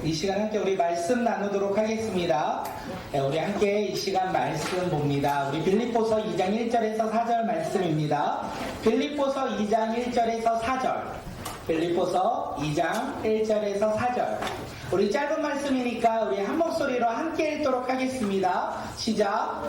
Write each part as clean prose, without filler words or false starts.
이 시간 함께 우리 말씀 나누도록 하겠습니다. 우리 함께 이 시간 말씀 봅니다. 우리 빌립보서 2장 1절에서 4절 말씀입니다. 빌립보서 2장 1절에서 4절. 빌립보서 2장 1절에서 4절. 우리 짧은 말씀이니까 우리 한 목소리로 함께 읽도록 하겠습니다. 시작.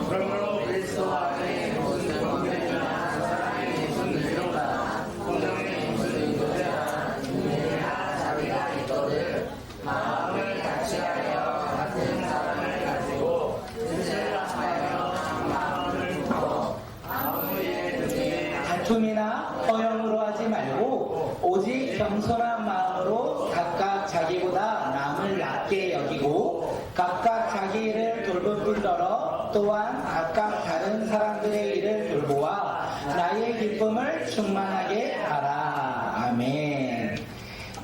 그러므로 그리스도 안에 모든 권능이나 사랑의 손들과 공정의 모든 인도자 인내나 자비가 있거든 마음을 같이하여 같은 사랑을 가지고 뜻을 합하여 한 마음을 품어 아무 일 등에 다툼이나 허영으로 하지 말고 오직 겸손한 마음으로 각각 자기보다 남을 낮게 여기고 각각 자기 일을 돌볼 뿐더러 또한 각각 다른 사람들의 일을 돌보아 나의 기쁨을 충만하게 하라. 아멘.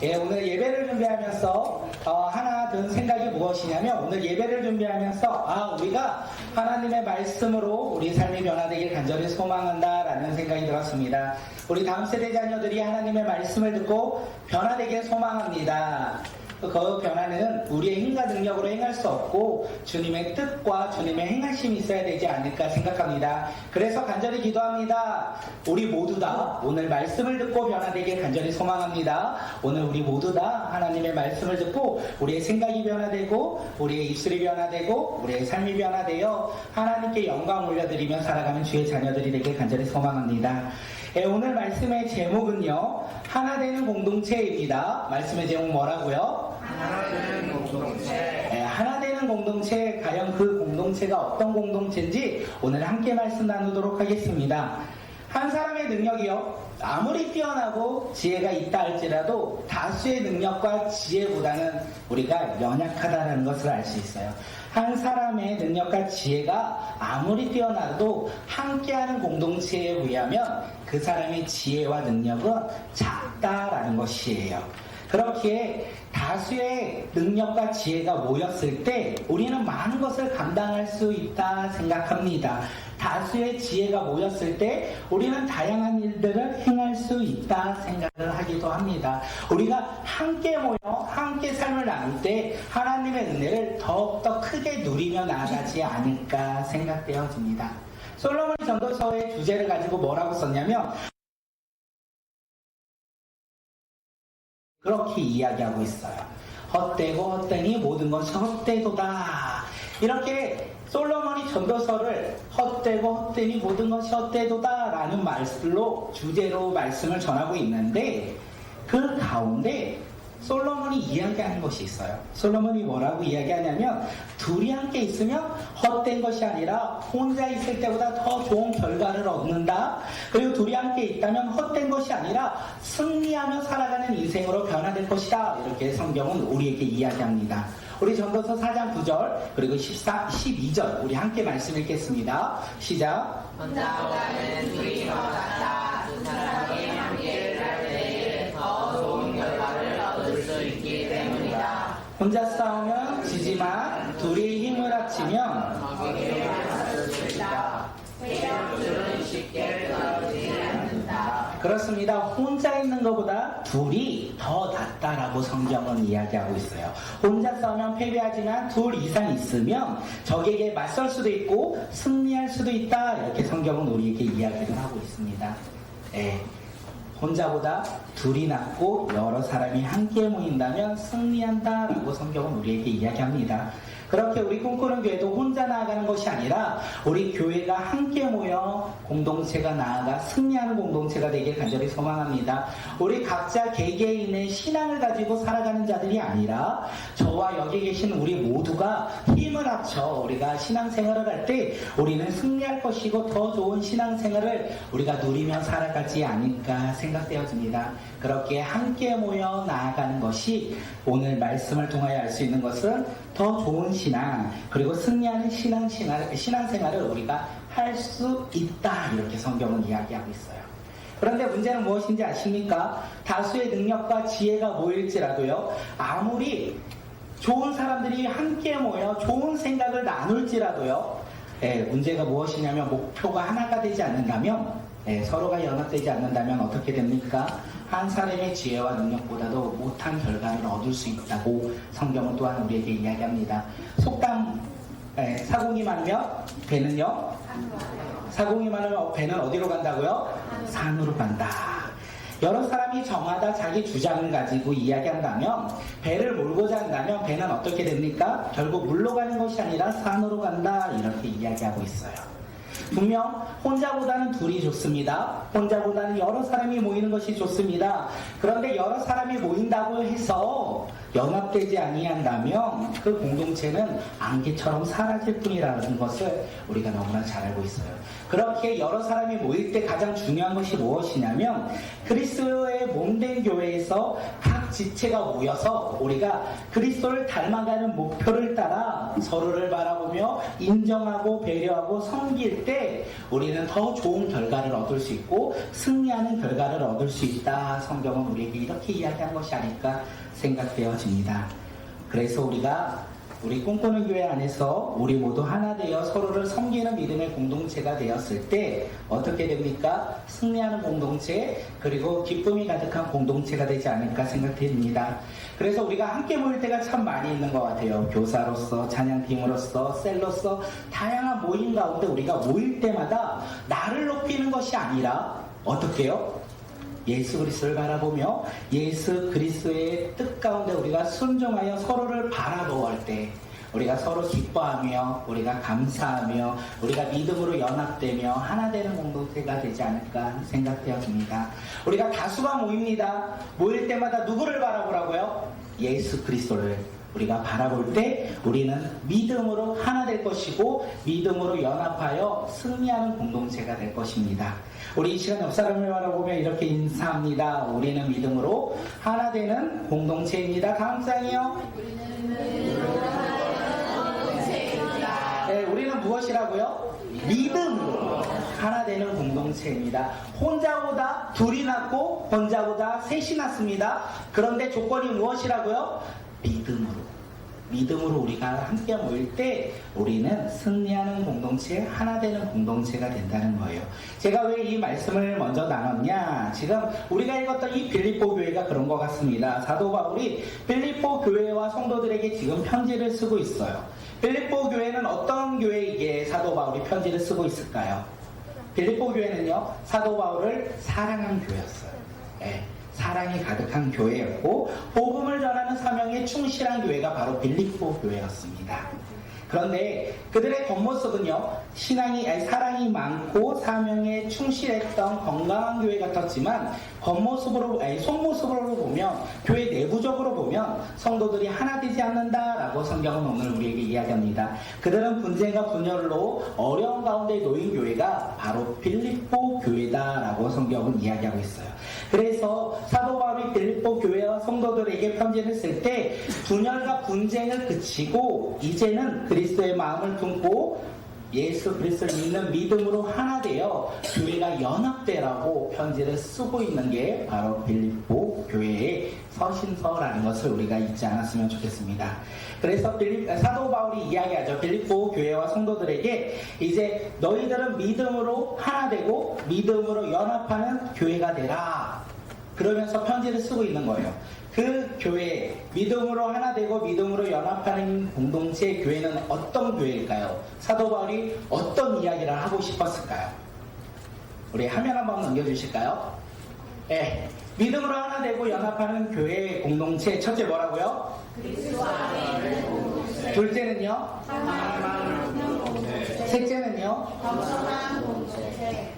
예, 오늘 예배를 준비하면서 하나 든 생각이 무엇이냐면 오늘 예배를 준비하면서 우리가 하나님의 말씀으로 우리 삶이 변화되길 간절히 소망한다라는 생각이 들었습니다. 우리 다음 세대 자녀들이 하나님의 말씀을 듣고 변화되길 소망합니다. 그 변화는 우리의 힘과 능력으로 행할 수 없고 주님의 뜻과 주님의 행하심이 있어야 되지 않을까 생각합니다. 그래서 간절히 기도합니다. 우리 모두 다 오늘 말씀을 듣고 변화되길 간절히 소망합니다. 오늘 우리 모두 다 하나님의 말씀을 듣고 우리의 생각이 변화되고 우리의 입술이 변화되고 우리의 삶이 변화되어 하나님께 영광 올려드리며 살아가는 주의 자녀들이 되길 간절히 소망합니다. 오늘 말씀의 제목은요, 하나 되는 공동체입니다. 말씀의 제목 뭐라고요? 하나 되는 공동체. 하나 되는 공동체, 과연 그 공동체가 어떤 공동체인지 오늘 함께 말씀 나누도록 하겠습니다. 한 사람의 능력이요, 아무리 뛰어나고 지혜가 있다 할지라도 다수의 능력과 지혜보다는 우리가 연약하다는 것을 알 수 있어요. 한 사람의 능력과 지혜가 아무리 뛰어나도 함께하는 공동체에 의하면 그 사람의 지혜와 능력은 작다라는 것이에요. 그렇기에 다수의 능력과 지혜가 모였을 때 우리는 많은 것을 감당할 수 있다 생각합니다. 다수의 지혜가 모였을 때 우리는 다양한 일들을 행할 수 있다 생각을 하기도 합니다. 우리가 함께 모여 함께 삶을 나눌 때 하나님의 은혜를 더욱더 크게 누리며 나아가지 않을까 생각되어집니다. 솔로몬 전도서의 주제를 가지고 뭐라고 썼냐면 그렇게 이야기하고 있어요. 헛되고 헛되니 모든 것이 헛되도다. 이렇게 솔로몬이 전도서를 헛되고 헛되니 모든 것이 헛되도다 라는 말씀으로 주제로 말씀을 전하고 있는데 그 가운데 솔로몬이 이야기하는 것이 있어요. 솔로몬이 뭐라고 이야기하냐면 둘이 함께 있으면 헛된 것이 아니라 혼자 있을 때보다 더 좋은 결과를 얻는다. 그리고 둘이 함께 있다면 헛된 것이 아니라 승리하며 살아가는 인생으로 변화될 것이다. 이렇게 성경은 우리에게 이야기합니다. 우리 전도서 4장 9절 그리고 12절 우리 함께 말씀 읽겠습니다. 시작. 혼자보다는 둘이 더 낫다. 두 사람이 함께 할 때에 더 좋은 결과를 얻을 수 있기 때문이다. 혼자 싸우면 지지만 둘이 힘을 합치면 적에게 맞설 수 있다. 회역줄은 쉽게 끊어지지 않는다. 그렇습니다. 혼자 있는 것보다 둘이 더 낫다라고 성경은 이야기하고 있어요. 혼자 싸우면 패배하지만 둘 이상 있으면 적에게 맞설 수도 있고 승리할 수도 있다. 이렇게 성경은 우리에게 이야기를 하고 있습니다. 혼자보다 둘이 낫고 여러 사람이 함께 모인다면 승리한다라고 성경은 우리에게 이야기합니다. 그렇게 우리 꿈꾸는 교회도 혼자 나아가는 것이 아니라 우리 교회가 함께 모여 공동체가 나아가 승리하는 공동체가 되길 간절히 소망합니다. 우리 각자 개개인의 신앙을 가지고 살아가는 자들이 아니라 저와 여기 계신 우리 모두가 힘을 합쳐 우리가 신앙생활을 할 때 우리는 승리할 것이고 더 좋은 신앙생활을 우리가 누리며 살아가지 않을까 생각되어집니다. 그렇게 함께 모여 나아가는 것이 오늘 말씀을 통하여 알 수 있는 것은 더 좋은 신앙 그리고 승리하는 신앙생활을 우리가 할 수 있다. 이렇게 성경은 이야기하고 있어요. 그런데 문제는 무엇인지 아십니까? 다수의 능력과 지혜가 모일지라도요, 아무리 좋은 사람들이 함께 모여 좋은 생각을 나눌지라도요, 문제가 무엇이냐면 목표가 하나가 되지 않는다면, 서로가 연합되지 않는다면 어떻게 됩니까? 한 사람의 지혜와 능력보다도 못한 결과를 얻을 수 있다고 성경은 또한 우리에게 이야기합니다. 속담, 사공이 많으면 배는요? 사공이 많으면 배는 어디로 간다고요? 산으로 간다. 여러 사람이 저마다 자기 주장을 가지고 이야기한다면, 배를 몰고자 한다면 배는 어떻게 됩니까? 결국 물로 가는 것이 아니라 산으로 간다, 이렇게 이야기하고 있어요. 분명 혼자보다는 둘이 좋습니다. 혼자보다는 여러 사람이 모이는 것이 좋습니다. 그런데 여러 사람이 모인다고 해서 연합되지 아니한다면 그 공동체는 안개처럼 사라질 뿐이라는 것을 우리가 너무나 잘 알고 있어요. 그렇게 여러 사람이 모일 때 가장 중요한 것이 무엇이냐면, 그리스도의 몸된 교회에서 각 지체가 모여서 우리가 그리스도를 닮아가는 목표를 따라 서로를 바라보며 인정하고 배려하고 섬길 때 우리는 더 좋은 결과를 얻을 수 있고 승리하는 결과를 얻을 수 있다. 성경은 우리에게 이렇게 이야기한 것이 아닐까 생각되어집니다. 그래서 우리 꿈꾸는 교회 안에서 우리 모두 하나 되어 서로를 섬기는 믿음의 공동체가 되었을 때 어떻게 됩니까? 승리하는 공동체, 그리고 기쁨이 가득한 공동체가 되지 않을까 생각됩니다. 그래서 우리가 함께 모일 때가 참 많이 있는 것 같아요. 교사로서, 찬양팀으로서, 셀로서 다양한 모임 가운데 우리가 모일 때마다 나를 높이는 것이 아니라 어떻게 해요? 예수 그리스도를 바라보며 예수 그리스도의 뜻 가운데 우리가 순종하여 서로를 바라보할 때 우리가 서로 기뻐하며 우리가 감사하며 우리가 믿음으로 연합되며 하나 되는 공동체가 되지 않을까 생각되어집니다. 우리가 다수가 모입니다. 모일 때마다 누구를 바라보라고요? 예수 그리스도를 우리가 바라볼 때 우리는 믿음으로 하나 될 것이고 믿음으로 연합하여 승리하는 공동체가 될 것입니다. 우리 이 시간 옆 사람을 바라보며 이렇게 인사합니다. 우리는 믿음으로 하나 되는 공동체입니다. 다음 장이요. 네, 우리는 무엇이라고요? 믿음으로 하나 되는 공동체입니다. 혼자보다 둘이 낫고 혼자보다 셋이 낫습니다. 그런데 조건이 무엇이라고요? 믿음으로 우리가 함께 모일 때 우리는 승리하는 공동체, 하나 되는 공동체가 된다는 거예요. 제가 왜 이 말씀을 먼저 나눴냐? 지금 우리가 읽었던 이 빌립보 교회가 그런 것 같습니다. 사도 바울이 빌립보 교회와 성도들에게 지금 편지를 쓰고 있어요. 빌립보 교회는 어떤 교회에게 사도 바울이 편지를 쓰고 있을까요? 빌립보 교회는요, 사도 바울을 사랑한 교회였어요. 네. 사랑이 가득한 교회였고 복음을 전하는 사명에 충실한 교회가 바로 빌립보 교회였습니다. 그런데 그들의 겉모습은요, 사랑이 많고 사명에 충실했던 건강한 교회 같았지만 속모습으로 보면, 교회 내부적으로 보면 성도들이 하나 되지 않는다라고 성경은 오늘 우리에게 이야기합니다. 그들은 분쟁과 분열로 어려운 가운데 놓인 교회가 바로 빌립보 교회다라고 성경은 이야기하고 있어요. 그래서 사도 바울이 빌립보 교회와 성도들에게 편지를 쓸 때 분열과 분쟁을 그치고 이제는 그리스도의 마음을 품고 예수 그리스도를 믿는 믿음으로 하나 되어 교회가 연합되라고 편지를 쓰고 있는 게 바로 빌립보 교회의 서신서라는 것을 우리가 잊지 않았으면 좋겠습니다. 그래서 사도 바울이 이야기하죠. 빌립보 교회와 성도들에게 이제 너희들은 믿음으로 하나 되고 믿음으로 연합하는 교회가 되라. 그러면서 편지를 쓰고 있는 거예요. 그 교회, 믿음으로 하나 되고 믿음으로 연합하는 공동체 교회는 어떤 교회일까요? 사도 바울이 어떤 이야기를 하고 싶었을까요? 우리 화면 한번 넘겨주실까요? 네, 믿음으로 하나 되고 연합하는 교회 공동체, 첫째 뭐라고요? 그리스도 안에 있는 공동체. 둘째는요? 셋째는요? 겸손한 공동체.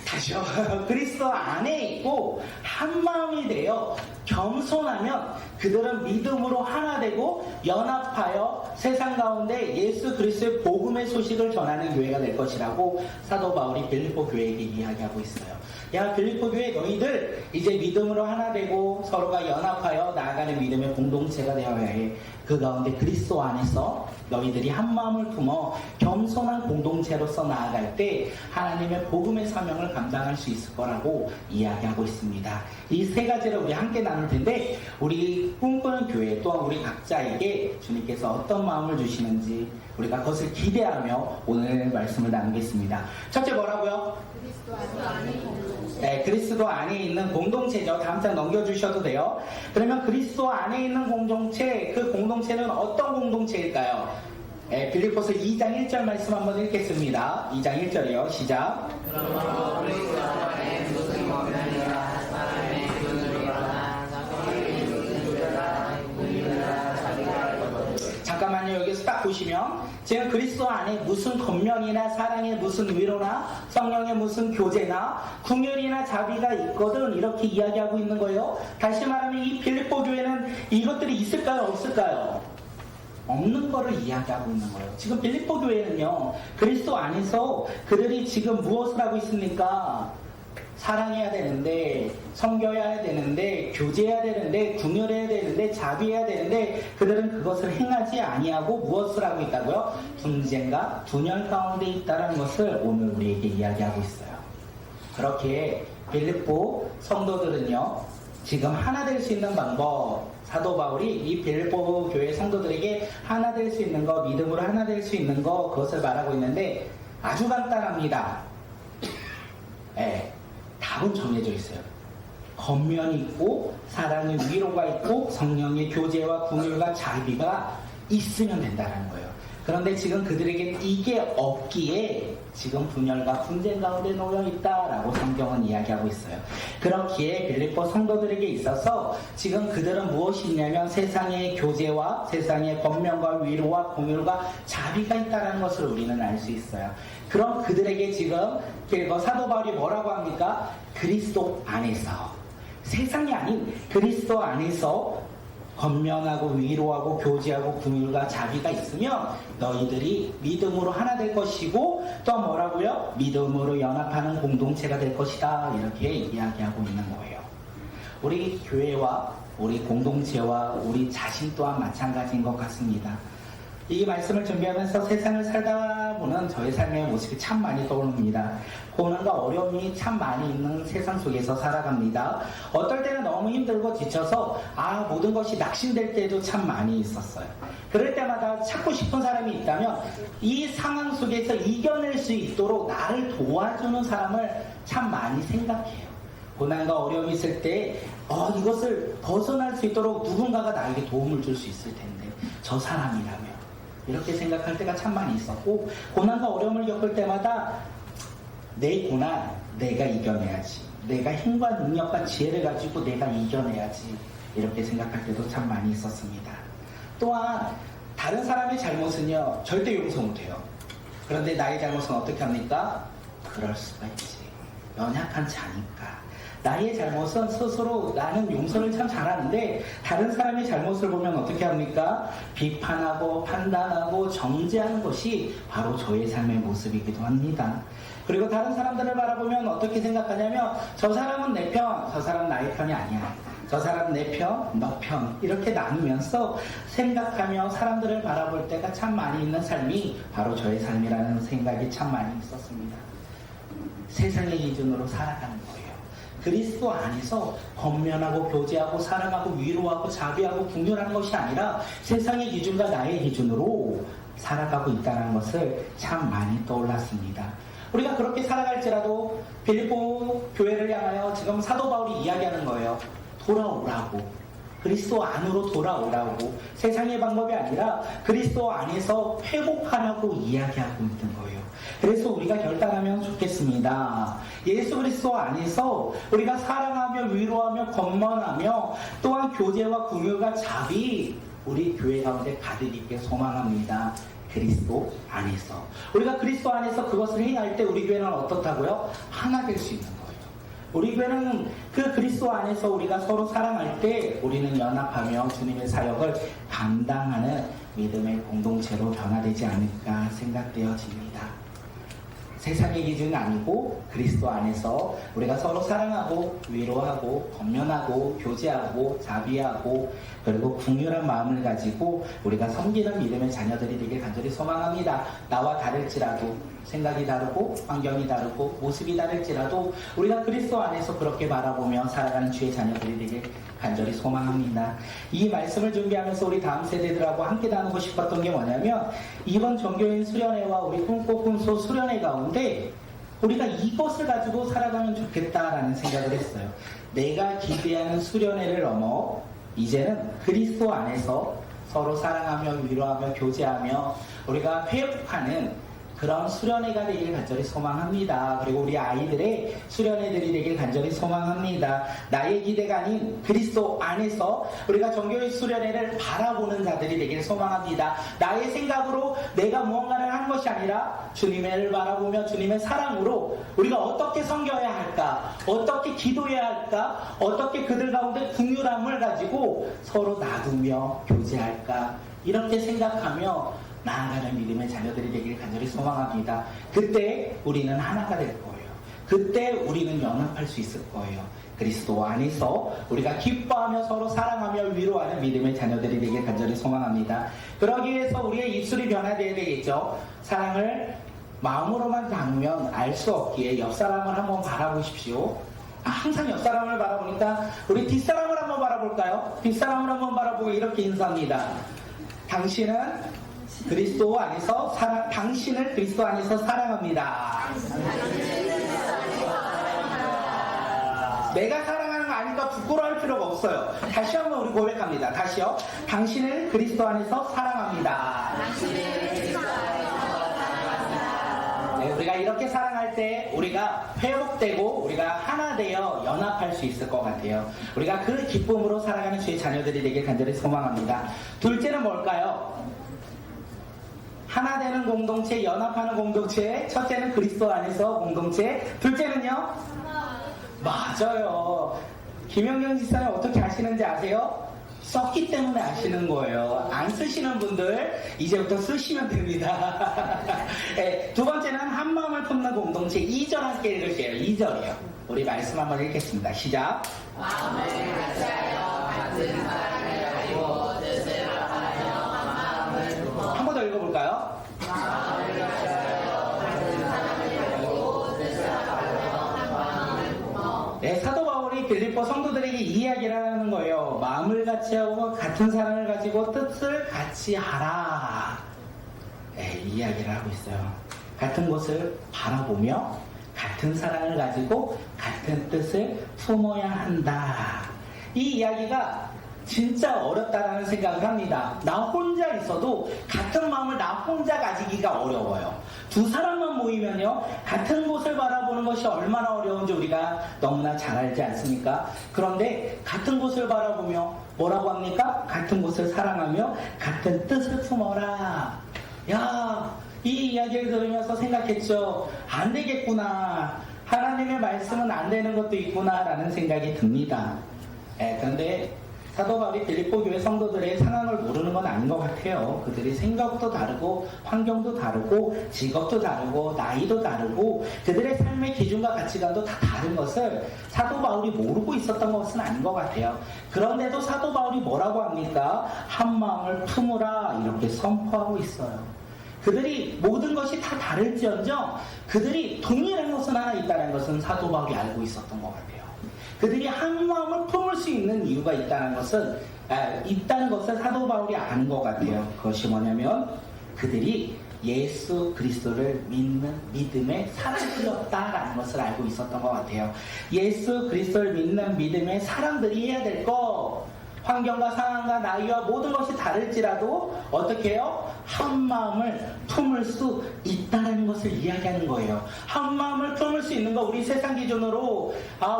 다시요. 그리스도 안에 있고 한 마음이 되어 겸손하면 그들은 믿음으로 하나 되고 연합하여 세상 가운데 예수 그리스도의 복음의 소식을 전하는 교회가 될 것이라고 사도 바울이 빌립보 교회에게 이야기하고 있어요. 야, 빌립보 교회 너희들 이제 믿음으로 하나 되고 서로가 연합하여 나아가는 믿음의 공동체가 되어야 해. 그 가운데 그리스도 안에서 너희들이 한 마음을 품어 겸손한 공동체로서 나아갈 때 하나님의 복음의 사명을 감당할 수 있을 거라고 이야기하고 있습니다. 이 세 가지를 우리 함께 나눌 텐데 우리 꿈꾸는 교회 또한 우리 각자에게 주님께서 어떤 마음을 주시는지 우리가 그것을 기대하며 오늘 말씀을 나누겠습니다. 첫째 뭐라고요? 그리스도 안에 있는 공동체. 네, 그리스도 안에 있는 공동체죠. 다음 장 넘겨주셔도 돼요. 그러면 그리스도 안에 있는 공동체, 그 공동체는 어떤 공동체일까요? 네, 빌립보서 2장 1절 말씀 한번 읽겠습니다. 2장 1절이요. 시작. 그러므로 그리스도 안에 무슨 권면이라 사람의 기준으로 일어나 사건의 무슨 주제라 군인이라 자기가 알거든. 잠깐만요. 여기서 딱 보시면 지금 그리스도 안에 무슨 겉면이나 사랑의 무슨 위로나 성령의 무슨 교제나 궁율이나 자비가 있거든 이렇게 이야기하고 있는 거예요. 다시 말하면 이 빌립보 교회는 이것들이 있을까요? 없을까요? 없는 거를 이야기하고 있는 거예요. 지금 빌립보 교회는요, 그리스도 안에서 그들이 지금 무엇을 하고 있습니까? 사랑해야 되는데, 섬겨야 되는데, 교제해야 되는데, 궁혈해야 되는데, 자비해야 되는데, 그들은 그것을 행하지 아니하고 무엇을 하고 있다고요? 분쟁과 분열 가운데 있다는 것을 오늘 우리에게 이야기하고 있어요. 그렇게 빌립보 성도들은요, 지금 하나 될 수 있는 방법, 사도 바울이 이 빌립보 교회 성도들에게 하나 될 수 있는 거, 믿음으로 하나 될 수 있는 거, 그것을 말하고 있는데 아주 간단합니다. 네, 답은 정해져 있어요. 겉면이 있고 사랑의 위로가 있고 성령의 교제와 궁율과 자비가 있으면 된다는 거예요. 그런데 지금 그들에게 이게 없기에 지금 분열과 분쟁 가운데 놓여 있다라고 성경은 이야기하고 있어요. 그렇기에 빌립보 성도들에게 있어서 지금 그들은 무엇이 있냐면 세상의 교제와 세상의 권면과 위로와 공율과 자비가 있다는 것을 우리는 알 수 있어요. 그럼 그들에게 지금 사도 바울이 뭐라고 합니까? 그리스도 안에서, 세상이 아닌 그리스도 안에서 권면하고 위로하고 교제하고 궁율과 자비가 있으면 너희들이 믿음으로 하나 될 것이고 또 뭐라고요? 믿음으로 연합하는 공동체가 될 것이다. 이렇게 이야기하고 있는 거예요. 우리 교회와 우리 공동체와 우리 자신 또한 마찬가지인 것 같습니다. 이 말씀을 준비하면서 세상을 살다 보는 저의 삶의 모습이 참 많이 떠오릅니다. 고난과 어려움이 참 많이 있는 세상 속에서 살아갑니다. 어떨 때는 너무 힘들고 지쳐서 모든 것이 낙심될 때도 참 많이 있었어요. 그럴 때마다 찾고 싶은 사람이 있다면 이 상황 속에서 이겨낼 수 있도록 나를 도와주는 사람을 참 많이 생각해요. 고난과 어려움이 있을 때 이것을 벗어날 수 있도록 누군가가 나에게 도움을 줄 수 있을 텐데 저 사람이라면 이렇게 생각할 때가 참 많이 있었고, 고난과 어려움을 겪을 때마다 내 고난 내가 이겨내야지, 내가 힘과 능력과 지혜를 가지고 내가 이겨내야지 이렇게 생각할 때도 참 많이 있었습니다. 또한 다른 사람의 잘못은요 절대 용서 못해요. 그런데 나의 잘못은 어떻게 합니까? 그럴 수가 있지, 연약한 자니까. 나의 잘못은 스스로 나는 용서를 참 잘하는데 다른 사람의 잘못을 보면 어떻게 합니까? 비판하고 판단하고 정죄하는 것이 바로 저의 삶의 모습이기도 합니다. 그리고 다른 사람들을 바라보면 어떻게 생각하냐면 저 사람은 내 편, 저 사람은 나의 편이 아니야. 저 사람은 내 편, 너 편 이렇게 나누면서 생각하며 사람들을 바라볼 때가 참 많이 있는 삶이 바로 저의 삶이라는 생각이 참 많이 있었습니다. 세상의 기준으로 살아가는 거예요. 그리스도 안에서 권면하고 교제하고 사랑하고 위로하고 자비하고 궁휼하는 것이 아니라 세상의 기준과 나의 기준으로 살아가고 있다는 것을 참 많이 떠올랐습니다. 우리가 그렇게 살아갈지라도 빌립보 교회를 향하여 지금 사도 바울이 이야기하는 거예요. 돌아오라고. 그리스도 안으로 돌아오라고. 세상의 방법이 아니라 그리스도 안에서 회복하라고 이야기하고 있는 거예요. 그래서 우리가 결단하면 좋겠습니다. 예수 그리스도 안에서 우리가 사랑하며 위로하며 권면하며 또한 교제와 궁율과 자비 우리 교회 가운데 가득 있게 소망합니다. 그리스도 안에서. 우리가 그리스도 안에서 그것을 행할 때 우리 교회는 어떻다고요? 하나 될 수 있는 거예요. 우리 교회는 그 그리스도 안에서 우리가 서로 사랑할 때 우리는 연합하며 주님의 사역을 감당하는 믿음의 공동체로 변화되지 않을까 생각되어집니다. 세상의 기준은 아니고 그리스도 안에서 우리가 서로 사랑하고 위로하고 권면하고 교제하고 자비하고 그리고 궁휼한 마음을 가지고 우리가 섬기는 믿음의 자녀들이 되길 간절히 소망합니다. 나와 다를지라도 생각이 다르고 환경이 다르고 모습이 다를지라도 우리가 그리스도 안에서 그렇게 바라보며 살아가는 주의 자녀들이 되길 간절히 소망합니다. 이 말씀을 준비하면서 우리 다음 세대들하고 함께 나누고 싶었던 게 뭐냐면 이번 종교인 수련회와 우리 꿈꽃 꿈소 수련회 가운데 우리가 이것을 가지고 살아가면 좋겠다라는 생각을 했어요. 내가 기대하는 수련회를 넘어 이제는 그리스도 안에서 서로 사랑하며 위로하며 교제하며 우리가 회복하는 그런 수련회가 되길 간절히 소망합니다. 그리고 우리 아이들의 수련회들이 되길 간절히 소망합니다. 나의 기대가 아닌 그리스도 안에서 우리가 정교의 수련회를 바라보는 자들이 되길 소망합니다. 나의 생각으로 내가 무언가를 하는 것이 아니라 주님을 바라보며 주님의 사랑으로 우리가 어떻게 섬겨야 할까, 어떻게 기도해야 할까, 어떻게 그들 가운데 긍휼함을 가지고 서로 나누며 교제할까, 이렇게 생각하며 나아가는 믿음의 자녀들이 되기를 간절히 소망합니다. 그때 우리는 하나가 될 거예요. 그때 우리는 연합할 수 있을 거예요. 그리스도 안에서 우리가 기뻐하며 서로 사랑하며 위로하는 믿음의 자녀들이 되기를 간절히 소망합니다. 그러기 위해서 우리의 입술이 변화되어야 되겠죠. 사랑을 마음으로만 담으면 알 수 없기에 옆 사람을 한번 바라보십시오. 항상 옆 사람을 바라보니까 우리 뒷사람을 한번 바라볼까요? 뒷사람을 한번 바라보고 이렇게 인사합니다. 당신은 그리스도 안에서 당신을 그리스도 안에서 사랑합니다. 내가 사랑하는 거 아니까 부끄러워할 필요가 없어요. 다시 한번 우리 고백합니다. 다시요. 당신을 그리스도 안에서 사랑합니다. 네, 우리가 이렇게 사랑할 때 우리가 회복되고 우리가 하나 되어 연합할 수 있을 것 같아요. 우리가 그 기쁨으로 살아가는 주의 자녀들이 되길 간절히 소망합니다. 둘째는 뭘까요? 하나 되는 공동체, 연합하는 공동체. 첫째는 그리스도 안에서 공동체. 둘째는요? 맞아요. 김영경 지사님 어떻게 아시는지 아세요? 썼기 때문에 아시는 거예요. 안 쓰시는 분들 이제부터 쓰시면 됩니다. 네, 두 번째는 한 마음을 품는 공동체. 2절 함께 읽을게요. 2절이요. 우리 말씀 한번 읽겠습니다. 시작. 마음을 같이하여 같은 사랑을 가지고 뜻을 합하여 한 마음을 품어 한 번 더 읽어볼까요? 마음을 같이하여 같은 사랑을 가지고 뜻을 합하여 한 마음을 품어. 네, 사도 바울이 빌립보 성도들에게 이 이야기를 하는 거예요. 마음을 같이 하고 같은 사랑을 가지고 뜻을 같이 하라. 네, 이 이야기를 하고 있어요. 같은 곳을 바라보며 같은 사랑을 가지고 같은 뜻을 품어야 한다. 이 이야기가 진짜 어렵다라는 생각을 합니다. 나 혼자 있어도 같은 마음을 나 혼자 가지기가 어려워요. 두 사람만 모이면요, 같은 곳을 바라보는 것이 얼마나 어려운지 우리가 너무나 잘 알지 않습니까? 그런데 같은 곳을 바라보며 뭐라고 합니까? 같은 곳을 사랑하며 같은 뜻을 품어라. 야, 이 이야기를 들으면서 생각했죠. 안 되겠구나. 하나님의 말씀은 안 되는 것도 있구나라는 생각이 듭니다. 그런데 사도 바울이 빌립보 교회 성도들의 상황을 모르는 건 아닌 것 같아요. 그들이 생각도 다르고 환경도 다르고 직업도 다르고 나이도 다르고 그들의 삶의 기준과 가치관도 다 다른 것을 사도 바울이 모르고 있었던 것은 아닌 것 같아요. 그런데도 사도 바울이 뭐라고 합니까? 한 마음을 품으라 이렇게 선포하고 있어요. 그들이 모든 것이 다 다를지언정 그들이 동일한 것은 하나 있다는 것은 사도 바울이 알고 있었던 것 같아요. 그들이 한 마음을 품을 수 있는 이유가 있다는 것을 사도 바울이 아는 것 같아요. 그것이 뭐냐면 그들이 예수 그리스도를 믿는 믿음의 사람들이었다라는 것을 알고 있었던 것 같아요. 예수 그리스도를 믿는 믿음의 사람들이 해야 될 것, 환경과 상황과 나이와 모든 것이 다를지라도 어떻게 해요? 한 마음을 품을 수 있다는 것을 이야기하는 거예요. 한 마음을 품을 수 있는 거, 우리 세상 기준으로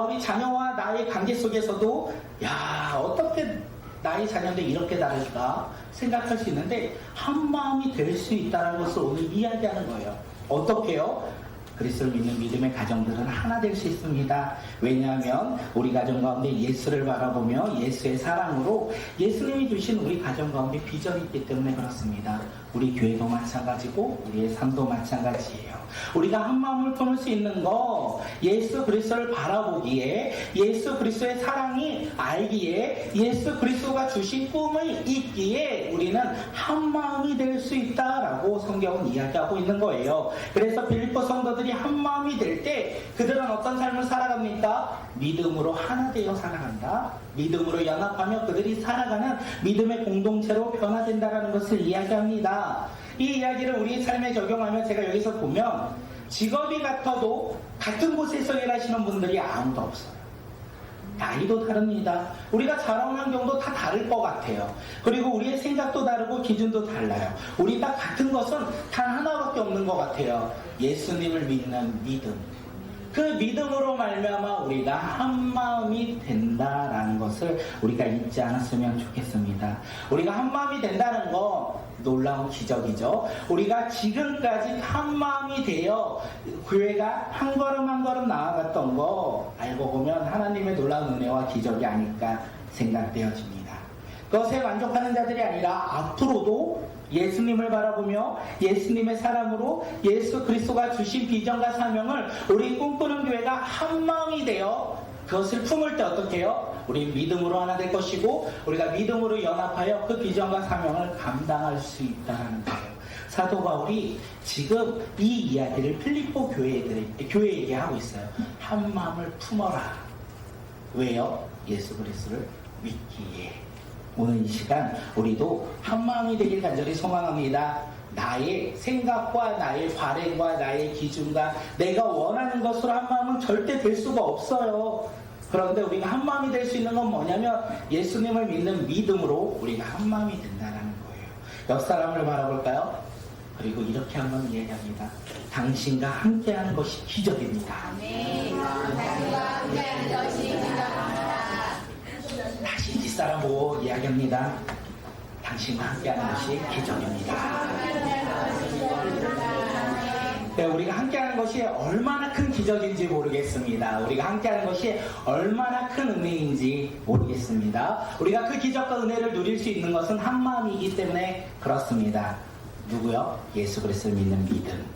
우리 자녀와 나의 관계 속에서도 어떻게 나의 자녀인데 이렇게 다를까 생각할 수 있는데 한 마음이 될 수 있다는 것을 오늘 이야기하는 거예요. 어떻게요? 그리스도를 믿는 믿음의 가정들은 하나 될 수 있습니다. 왜냐하면 우리 가정 가운데 예수를 바라보며 예수의 사랑으로 예수님이 주신 우리 가정 가운데 비전이 있기 때문에 그렇습니다. 우리 교회도 마찬가지고 우리의 삶도 마찬가지예요. 우리가 한 마음을 품을 수 있는 거, 예수 그리스도를 바라보기에, 예수 그리스도의 사랑이 알기에, 예수 그리스도가 주신 꿈이 있기에 우리는 한 마음이 될 수 있다라고 성경은 이야기하고 있는 거예요. 그래서 빌립보 성도들이 한 마음이 될 때 그들은 어떤 삶을 살아갑니까? 믿음으로 하나 되어 살아간다. 믿음으로 연합하며 그들이 살아가는 믿음의 공동체로 변화된다는 것을 이야기합니다. 이 이야기를 우리 삶에 적용하면 제가 여기서 보면 직업이 같아도 같은 곳에서 일하시는 분들이 아무도 없어요. 나이도 다릅니다. 우리가 자라온 환경도 다 다를 것 같아요. 그리고 우리의 생각도 다르고 기준도 달라요. 우리 다 같은 것은 단 하나밖에 없는 것 같아요. 예수님을 믿는 믿음. 그 믿음으로 말미암아 우리가 한 마음이 된다라는 것을 우리가 잊지 않았으면 좋겠습니다. 우리가 한 마음이 된다는 거 놀라운 기적이죠. 우리가 지금까지 한 마음이 되어 교회가 한 걸음 한 걸음 나아갔던 거 알고 보면 하나님의 놀라운 은혜와 기적이 아닐까 생각되어집니다. 그것에 만족하는 자들이 아니라 앞으로도 예수님을 바라보며 예수님의 사랑으로 예수 그리스도가 주신 비전과 사명을 우리 꿈꾸는 교회가 한 마음이 되어 그것을 품을 때 어떻게 해요? 우리 믿음으로 하나 될 것이고 우리가 믿음으로 연합하여 그 비전과 사명을 감당할 수 있다는 거예요. 사도 바울이 지금 이 이야기를 필리포 교회에게 하고 있어요. 한 마음을 품어라. 왜요? 예수 그리스도를 믿기에. 오늘 이 시간 우리도 한 마음이 되길 간절히 소망합니다. 나의 생각과 나의 바램과 나의 기준과 내가 원하는 것으로 한 마음은 절대 될 수가 없어요. 그런데 우리가 한 마음이 될 수 있는 건 뭐냐면 예수님을 믿는 믿음으로 우리가 한 마음이 된다는 거예요. 옆 사람을 바라볼까요? 그리고 이렇게 한번 이야기합니다. 당신과 함께하는 것이 기적입니다. 당신과 함께하는 것이 기적입니다. 다시 뒷사람 보고 이야기합니다. 당신과 함께하는 것이 기적입니다. 네, 우리가 함께하는 것이 얼마나 큰 기적인지 모르겠습니다. 우리가 함께하는 것이 얼마나 큰 은혜인지 모르겠습니다. 우리가 그 기적과 은혜를 누릴 수 있는 것은 한 마음이기 때문에 그렇습니다. 누구요? 예수 그리스도를 믿는 믿음.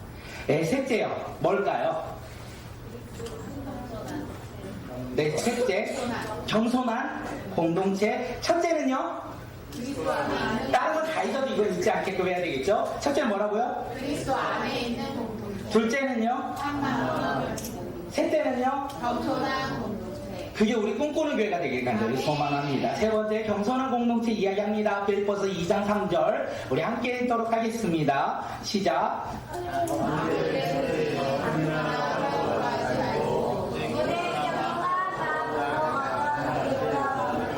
네, 셋째요. 뭘까요? 네, 셋째. 겸손한 공동체. 첫째는요? 그리스도 안에 있는 다른 건 다 잊어도 이거 잊지 않게끔 해야 되겠죠? 첫째는 뭐라고요? 그리스도 안에 있는 공동체. 둘째는요? 한 마음. 셋째는요? 겸손한 공동체. 그게 우리 꿈꾸는 교회가 되길 간절히 소망합니다. 세 번째, 겸손한 공동체 이야기합니다. 빌립보서 2장 3절 우리 함께 읽도록 하겠습니다. 시작.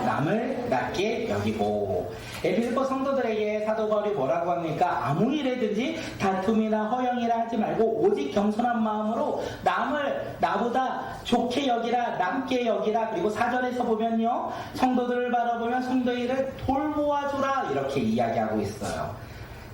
남을 낮게 여기고. 빌립보 성도들에게 사도 바울이 뭐라고 합니까? 아무 일에든지 다툼이나 허영이라 하지 말고 오직 겸손한 마음으로 남을 나보다 좋게 여기라, 남게 여기라. 그리고 4절에서 보면요, 성도들을 바라보면 성도의 일을 돌보아주라, 이렇게 이야기하고 있어요.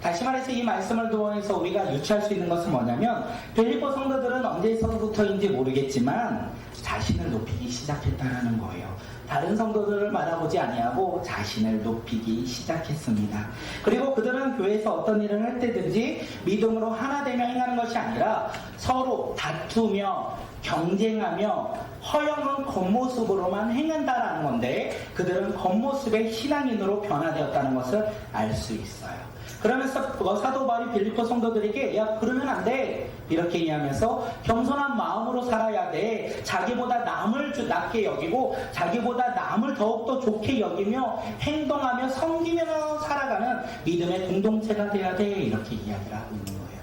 다시 말해서 이 말씀을 통해서 우리가 유추할 수 있는 것은 뭐냐면 빌립보 성도들은 언제서부터인지 모르겠지만 자신을 높이기 시작했다는 거예요. 다른 성도들을 바라보지 아니하고 자신을 높이기 시작했습니다. 그리고 그들은 교회에서 어떤 일을 할 때든지 믿음으로 하나 되며 행하는 것이 아니라 서로 다투며 경쟁하며 허영은 겉모습으로만 행한다라는 건데 그들은 겉모습의 신앙인으로 변화되었다는 것을 알 수 있어요. 그러면서 사도 바울이 빌립보 성도들에게 야 그러면 안 돼 이렇게 얘기하면서 겸손한 마음으로 살아야 돼. 자기보다 남을 낮게 여기고 자기보다 남을 더욱더 좋게 여기며 행동하며 섬기며 살아가는 믿음의 공동체가 돼야 돼, 이렇게 이야기를 하고 있는 거예요.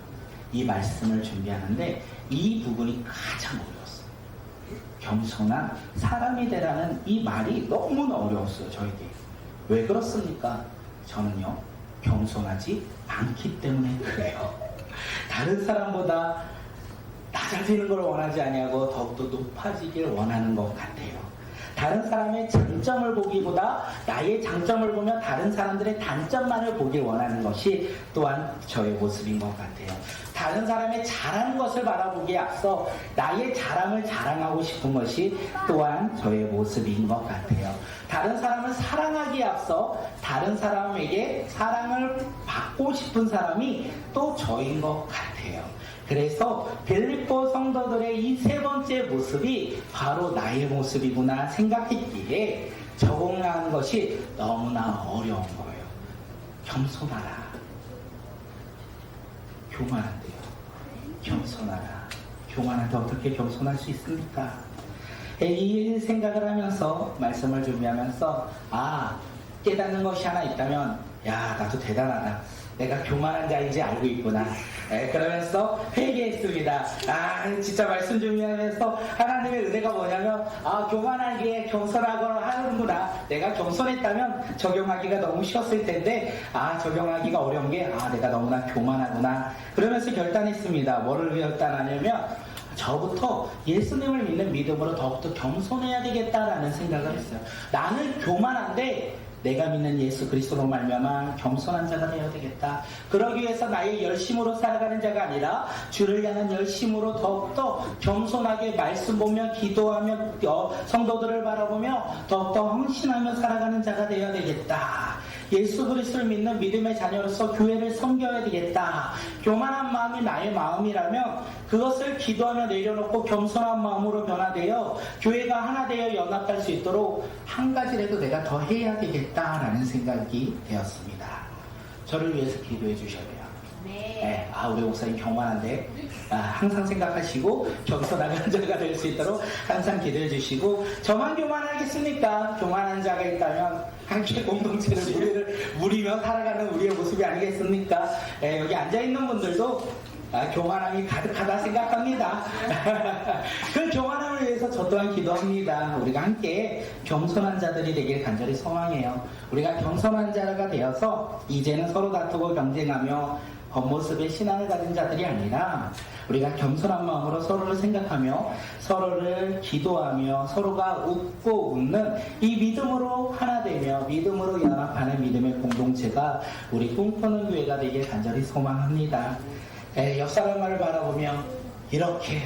이 말씀을 준비하는데 이 부분이 가장 어려웠어요. 겸손한 사람이 되라는 이 말이 너무나 어려웠어요, 저에게. 왜 그렇습니까? 저는요 겸손하지 않기 때문에 그래요. 다른 사람보다 낮아지는 걸 원하지 아니하고 더욱더 높아지길 원하는 것 같아요. 다른 사람의 장점을 보기보다 나의 장점을 보며 다른 사람들의 단점만을 보길 원하는 것이 또한 저의 모습인 것 같아요. 다른 사람의 잘하는 것을 바라보기에 앞서 나의 자랑을 자랑하고 싶은 것이 또한 저의 모습인 것 같아요. 다른 사람을 사랑하기에 앞서 다른 사람에게 사랑을 받고 싶은 사람이 또 저인 것 같아요. 그래서 빌립보 성도들의 이 세 번째 모습이 바로 나의 모습이구나 생각했기에 적응하는 것이 너무나 어려운 거예요. 겸손하라. 교만한데요. 겸손하라. 교만한데 어떻게 겸손할 수 있습니까? 이 생각을 하면서 말씀을 준비하면서 깨닫는 것이 하나 있다면 야 나도 대단하다. 내가 교만한 자인지 알고 있구나. 그러면서 회개했습니다. 진짜 말씀 준비하면서 하나님의 은혜가 뭐냐면 교만하기에 겸손하고 하는구나. 내가 겸손했다면 적용하기가 너무 쉬웠을 텐데 적용하기가 어려운 게 내가 너무나 교만하구나. 그러면서 결단했습니다. 뭐를 결단하냐면 저부터 예수님을 믿는 믿음으로 더욱더 겸손해야 되겠다라는 생각을 했어요. 나는 교만한데 내가 믿는 예수 그리스도로 말미암아 겸손한 자가 되어야 되겠다. 그러기 위해서 나의 열심으로 살아가는 자가 아니라 주를 향한 열심으로 더욱더 겸손하게 말씀 보며 기도하며 성도들을 바라보며 더욱더 헌신하며 살아가는 자가 되어야 되겠다. 예수 그리스도를 믿는 믿음의 자녀로서 교회를 섬겨야 되겠다. 교만한 마음이 나의 마음이라면 그것을 기도하며 내려놓고 겸손한 마음으로 변화되어 교회가 하나 되어 연합할 수 있도록 한 가지라도 내가 더 해야 되겠다라는 생각이 되었습니다. 저를 위해서 기도해 주셔야 돼요. 네. 우리 목사님 교만한데 항상 생각하시고 겸손한 자가 될 수 있도록 항상 기도해 주시고, 저만 교만하겠습니까? 교만한 자가 있다면 함께 공동체를 무리며 살아가는 우리의 모습이 아니겠습니까? 여기 앉아있는 분들도 교만함이 가득하다 생각합니다. 그 교만함을 위해서 저 또한 기도합니다. 우리가 함께 겸손한 자들이 되길 간절히 소망해요. 우리가 겸손한 자가 되어서 이제는 서로 다투고 경쟁하며 겉모습의 신앙을 가진 자들이 아니라 우리가 겸손한 마음으로 서로를 생각하며 서로를 기도하며 서로가 웃고 웃는 이 믿음으로 하나 되며 믿음으로 연합하는 믿음의 공동체가 우리 꿈꾸는 교회가 되길 간절히 소망합니다. 옆 사람을 바라보며 이렇게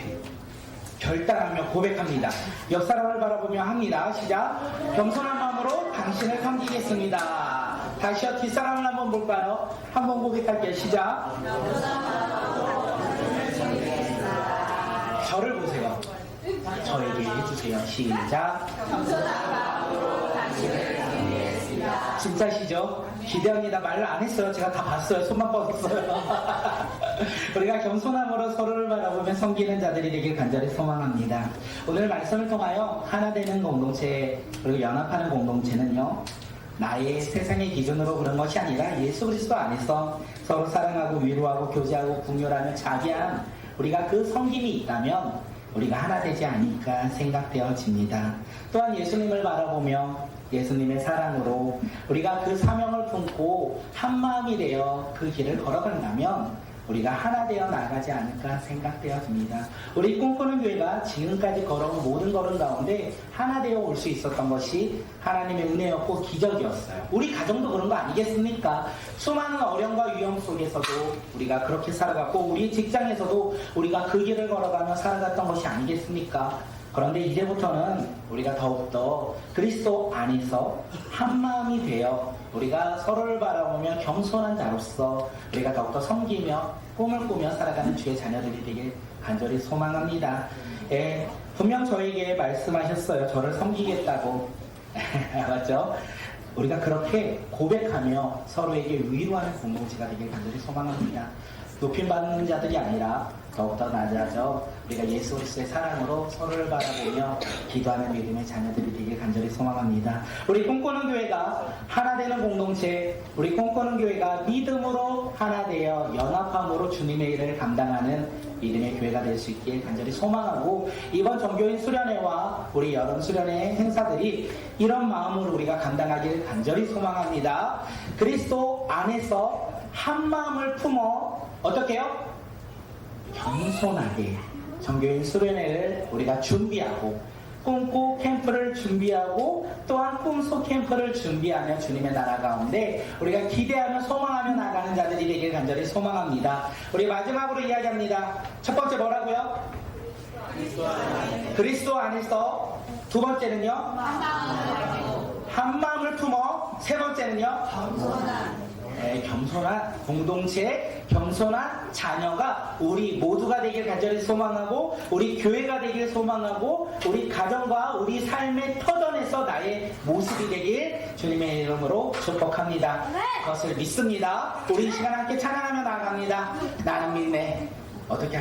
결단하며 고백합니다. 옆 사람을 바라보며 합니다. 시작. 겸손한 마음으로 당신을 섬기겠습니다. 다시요. 뒷사람을 한번 볼까요? 한번 고백할게요. 시작. 저를 보세요. 저에게 해주세요. 시작. 진짜시죠? 기대합니다. 말을 안 했어요. 제가 다 봤어요. 손만 뻗었어요. 우리가 겸손함으로 서로를 바라보며 섬기는 자들이 되길 간절히 소망합니다. 오늘 말씀을 통하여 하나 되는 공동체 그리고 연합하는 공동체는요, 나의 세상의 기준으로 그런 것이 아니라 예수 그리스도 안에서 서로 사랑하고 위로하고 교제하고 궁율하며 자비한 우리가 그 섬김이 있다면 우리가 하나 되지 않을까 생각되어집니다. 또한 예수님을 바라보며 예수님의 사랑으로 우리가 그 사명을 품고 한마음이 되어 그 길을 걸어간다면 우리가 하나 되어 나가지 않을까 생각되어집니다. 우리 꿈꾸는 교회가 지금까지 걸어온 모든 걸음 가운데 하나 되어 올 수 있었던 것이 하나님의 은혜였고 기적이었어요. 우리 가정도 그런 거 아니겠습니까? 수많은 어려움과 위험 속에서도 우리가 그렇게 살아갔고 우리 직장에서도 우리가 그 길을 걸어가며 살아갔던 것이 아니겠습니까? 그런데 이제부터는 우리가 더욱더 그리스도 안에서 한마음이 되어 우리가 서로를 바라보며 겸손한 자로서 우리가 더욱더 섬기며 꿈을 꾸며 살아가는 주의 자녀들이 되길 간절히 소망합니다. 분명 저에게 말씀하셨어요. 저를 섬기겠다고. 맞죠? 우리가 그렇게 고백하며 서로에게 위로하는 공동체가 되길 간절히 소망합니다. 높임받는 자들이 아니라 더욱더 낮아져 우리가 예수 그리스도의 사랑으로 서로를 바라보며 기도하는 믿음의 자녀들이 되길 간절히 소망합니다. 우리 꿈꾸는 교회가 하나 되는 공동체, 우리 꿈꾸는 교회가 믿음으로 하나 되어 연합함으로 주님의 일을 감당하는 믿음의 교회가 될 수 있길 간절히 소망하고, 이번 정교인 수련회와 우리 여름 수련회 행사들이 이런 마음으로 우리가 감당하길 간절히 소망합니다. 그리스도 안에서 한 마음을 품어 어떻게 해요? 겸손하게 정교인 수련회를 우리가 준비하고 꿈꾸 캠프를 준비하고 또한 꿈속 캠프를 준비하며 주님의 나라 가운데 우리가 기대하며 소망하며 나가는 자들이 되길 간절히 소망합니다. 우리 마지막으로 이야기합니다. 첫 번째 뭐라고요? 그리스도 안에서. 두 번째는요? 한 마음을 품어. 세 번째는요? 겸손한 공동체, 겸손한 자녀가 우리 모두가 되길 간절히 소망하고 우리 교회가 되길 소망하고 우리 가정과 우리 삶의 터전에서 나의 모습이 되길 주님의 이름으로 축복합니다. 그것을 믿습니다. 우리 이 시간 함께 찬양하며 나아갑니다. 나는 믿네. 어떻게